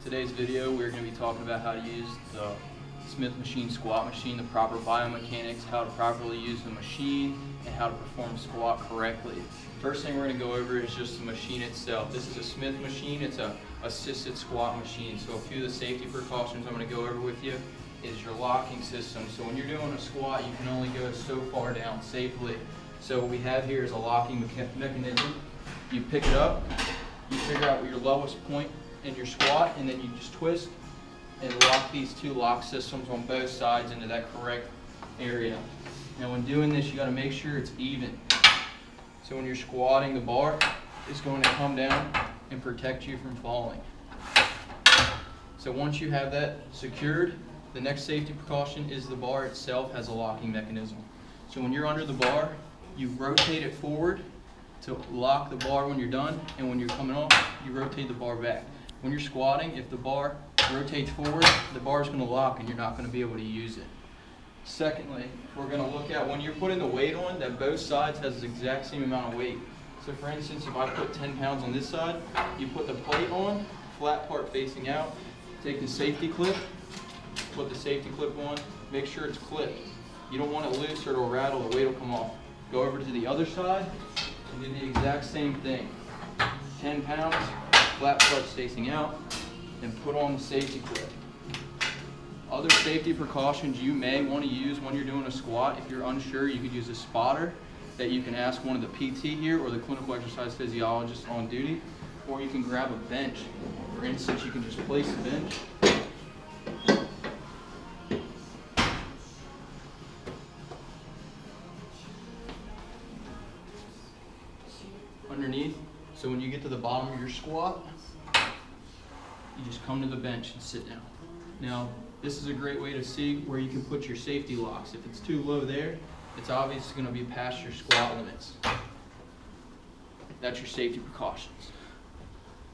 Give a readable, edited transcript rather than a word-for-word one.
Today's video we're going to be talking about how to use the Smith Machine squat machine, the proper biomechanics, how to properly use the machine, and how to perform a squat correctly. First thing we're going to go over is just the machine itself. This is a Smith machine. It's a assisted squat machine. So a few of the safety precautions I'm going to go over with you is your locking system. So when you're doing a squat, you can only go so far down safely. So what we have here is a locking mechanism. You pick it up, you figure out your lowest point in your squat, and then you just twist and lock these two lock systems on both sides into that correct area. Now when doing this, you got to make sure it's even. So when you're squatting, the bar is going to come down and protect you from falling. So once you have that secured, the next safety precaution is the bar itself has a locking mechanism. So when you're under the bar, you rotate it forward to lock the bar when you're done, and when you're coming off, you rotate the bar back. When you're squatting, if the bar rotates forward, the bar is going to lock and you're not going to be able to use it. Secondly, we're going to look at when you're putting the weight on, that both sides has the exact same amount of weight. So for instance, if I put 10 pounds on this side, you put the plate on, flat part facing out, take the safety clip, put the safety clip on, make sure it's clipped. You don't want it loose or it'll rattle, the weight will come off. Go over to the other side and do the exact same thing. 10 pounds, flat parts facing out, and put on the safety clip. Other safety precautions you may want to use when you're doing a squat, if you're unsure, you could use a spotter that you can ask one of the PT here or the clinical exercise physiologist on duty, or you can grab a bench. For instance, you can just place a bench underneath, so when you get to the bottom of your squat, you just come to the bench and sit down. Now, this is a great way to see where you can put your safety locks. If it's too low there, it's obviously going to be past your squat limits. That's your safety precautions.